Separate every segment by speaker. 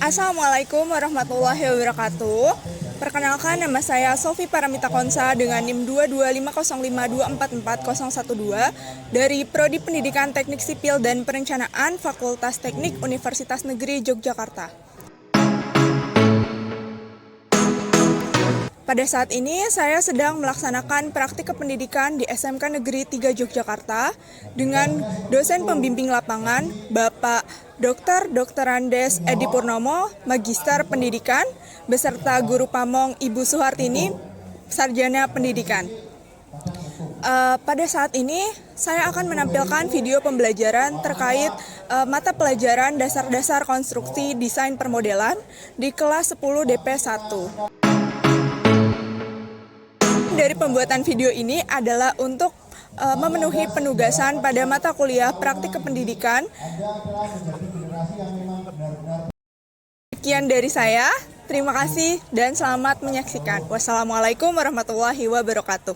Speaker 1: Assalamualaikum warahmatullahi wabarakatuh. Perkenalkan, nama saya Sofi Paramita Konsa dengan NIM 22505244012 dari Prodi Pendidikan Teknik Sipil dan Perencanaan Fakultas Teknik Universitas Negeri Yogyakarta. Pada saat ini, saya sedang melaksanakan praktik kependidikan di SMK Negeri 3 Yogyakarta dengan dosen pembimbing lapangan, Bapak Dr. Andes Edi Purnomo, Magister Pendidikan, beserta Guru Pamong Ibu Suhartini, Sarjana Pendidikan. Pada saat ini, saya akan menampilkan video pembelajaran terkait mata pelajaran dasar-dasar konstruksi desain permodelan di kelas 10 DP1. Dari pembuatan video ini adalah untuk memenuhi penugasan pada mata kuliah praktik kependidikan. Sekian dari saya, terima kasih dan selamat menyaksikan. Wassalamualaikum warahmatullahi wabarakatuh.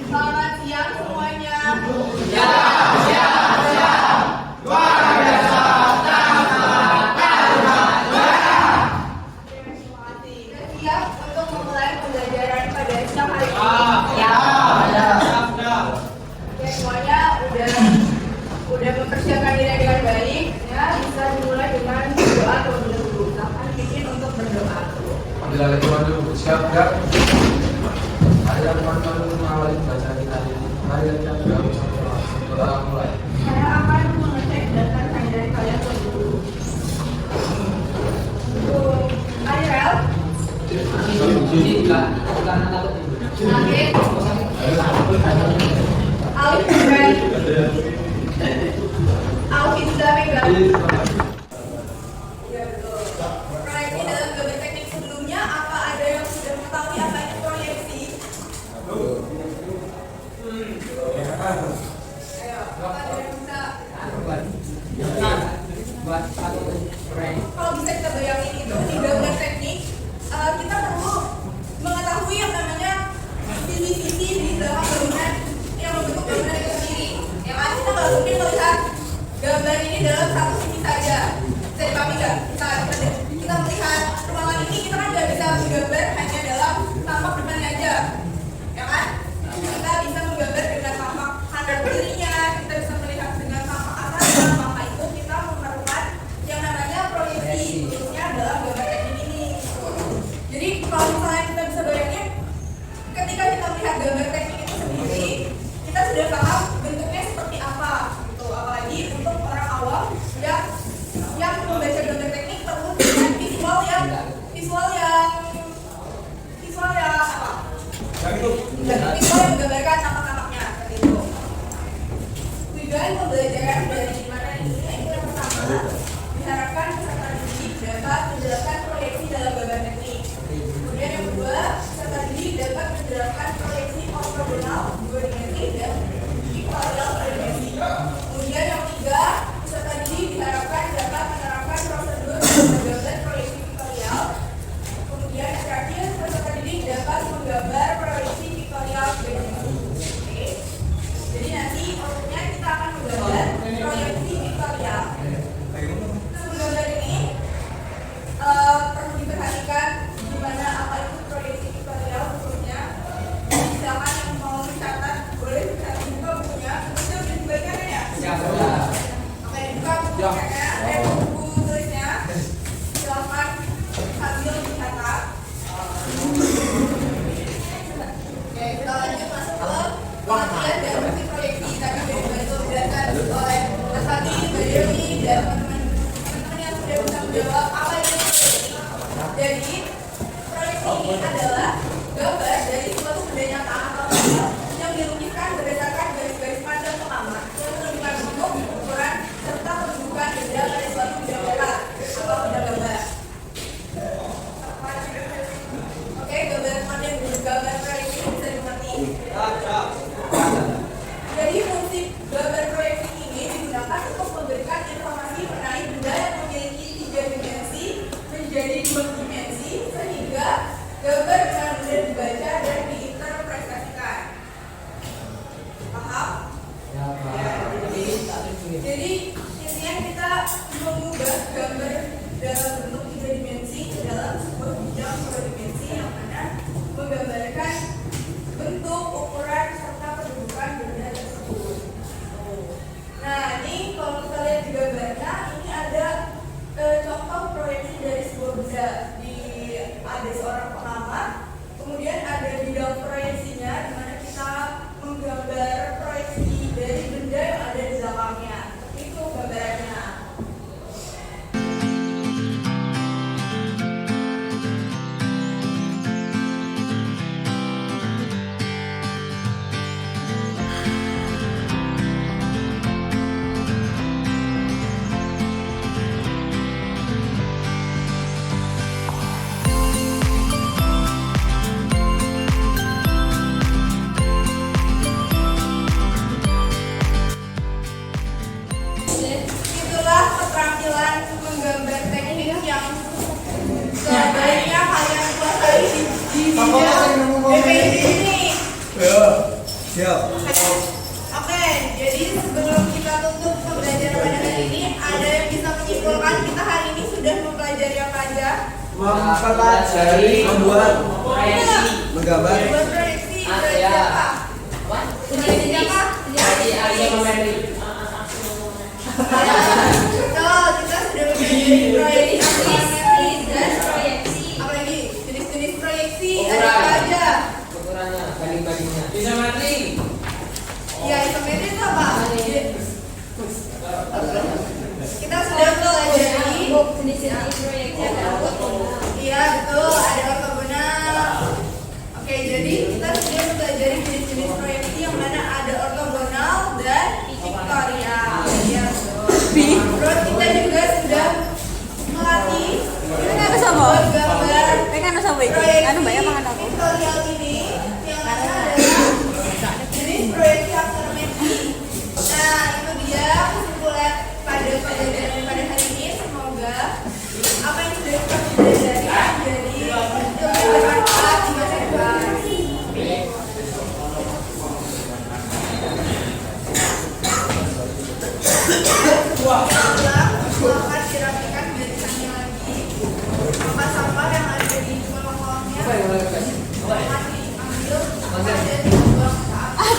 Speaker 2: Selamat siang semuanya. Kita siap untuk memulai pembelajaran pada siang hari ini. Oke, semuanya udah mempersiapkan diri dengan baik, ya. Bisa dimulai dengan doa terlebih dahulu. Silakan bikin untuk berdoa.
Speaker 3: Siap enggak? Ada teman-teman mengawali baca kita ini. Mari kita berdoa mulai.
Speaker 2: Saya akan mengecek data dari kalian terlebih dahulu. Ariel, Nagit, Alif Ibrahim, Alif Mega. Ya betul. Proyeksi dalam gambar teknik sebelumnya, apa ada yang sudah mengetahui apa itu proyeksi? Ayo, apa ada yang bisa? Kalau bisa kita bayangin itu di gambar teknik, kita perlu mengetahui yang namanya sisi-sisi di dalam bangunan yang membentuk bangunan itu sendiri. Ya kan, kita nggak mungkin melihat gambar ini dalam satu sisi saja. Bisa dipahami nggak? Kita melihat ruangan ini, kita kan nggak bisa menggambar hanya dalam tampak depannya aja, ya kan? Kita bisa menggambar dengan tampak kanan kirinya, kita bisa melihat dengan tampak atasnya. Maka itu kita memerlukan yang namanya proyeksi, khususnya dalam gambar teknik ini. Jadi kalau misalnya kita bisa bayangin, ketika kita melihat gambar teknik itu sendiri, kita sudah paham bentuknya seperti apa, gitu. Apalagi untuk orang awam yang membaca gambar teknik perlu dengan visual yang apa? Visual yang menggambarkan tampak-tampaknya seperti itu. Tujuan pembelajaran dari mana ini? Yang pertama, diharapkan peserta didik dapat menjelaskan proyeksi dalam gambar teknik. Kemudian yang kedua, peserta didik dapat menjelaskan proyeksi ortogonal, dua dimensi, dan pictorial dimensi. Kemudian yang ketiga, peserta didik diharapkan dapat menerapkan prosedur menggambar proyeksi pictorial. Kemudian yang terakhir, peserta didik dapat menggambar proyeksi pictorial dimensi. Oke. Jadi nanti outputnya kita akan menggambar proyeksi pictorial. Sebelum dari ini perlu diperhatikan gimana apa itu proyeksi pictorial khususnya. Silakan yang mau mencatat boleh mencatat buka bukunya. Itu udah dibaca kan ya? Oke, dibuka bukunya, buku tulisnya. Silakan sambil dicatat. Oke, kita lanjut masuk ke pengertian dan fungsi proyeksi. Tadi sudah dibantu dijelaskan oleh Mas Fati, Mbak Dewi, dan teman-teman yang sudah bisa menjawab apa itu proyeksi. Jadi, proyeksi ini adalah gambar dari suatu benda nyata atau real yang dilukiskan berdasarkan garis-garis pandang pengamat yang menunjukkan bentuk, ukuran, serta penunjukan benda pada suatu benda nyata atau benda gambar. Oke, gambar pandang juga ada seorang pengamat, kemudian ada bidang proyeksinya di mana kita menggambar proyeksi dari benda yang ada di belakangnya. Itu gambarannya. Itulah keterampilan menggambar teknik yang sebaiknya kalian kuasai di bidang BPID ini.
Speaker 4: Siap.
Speaker 2: Oke, jadi sebelum kita tutup pembelajaran pada hari ini, ada yang bisa menyimpulkan kita hari ini sudah mempelajari apa aja?
Speaker 4: Mempelajari, membuat, menggambar.
Speaker 2: Buat proyeksi, proyeksi apa? Proyeksi apa? Betul, kita sudah mempelajari proyeksi astrometri dan apa lagi? Jenis-jenis proyeksi ada apa aja? Ya, isometri itu apa? Kita sudah mempelajari. Iya, betul, ada ortogonal. Oke, jadi kita sudah mempelajari jenis-jenis proyeksi yang mana ada ortogonal dan piktorial. Ya, betul. Terus kita juga sudah melatih buat gambar proyeksi piktorial ini yang mana adalah jenis proyeksi astrometri. Nah, itu dia kesimpulan pada pembelajaran pada hari ini. Semoga apa yang sudah kita pelajari jadi lebih bermanfaat di masa depan. Silakan dirapikan barisannya lagi. Sampah-sampah yang ada di kolong-kolongnya silakan diambil dan dibuang saat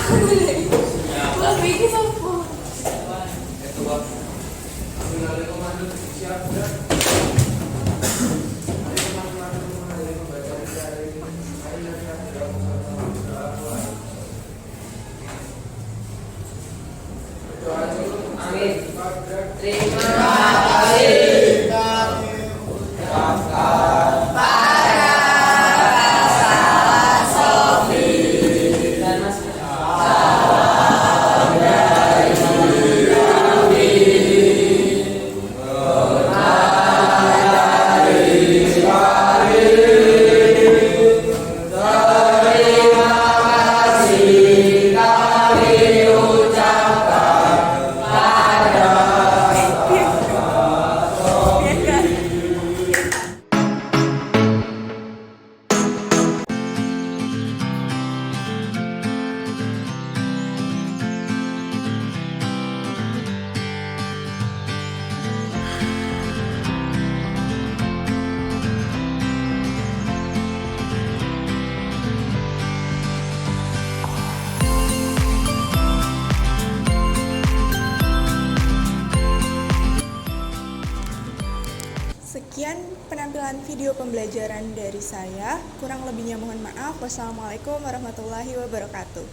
Speaker 1: Sekian penampilan video pembelajaran dari saya. Kurang lebihnya mohon maaf. Wassalamualaikum warahmatullahi wabarakatuh.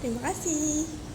Speaker 1: Terima kasih.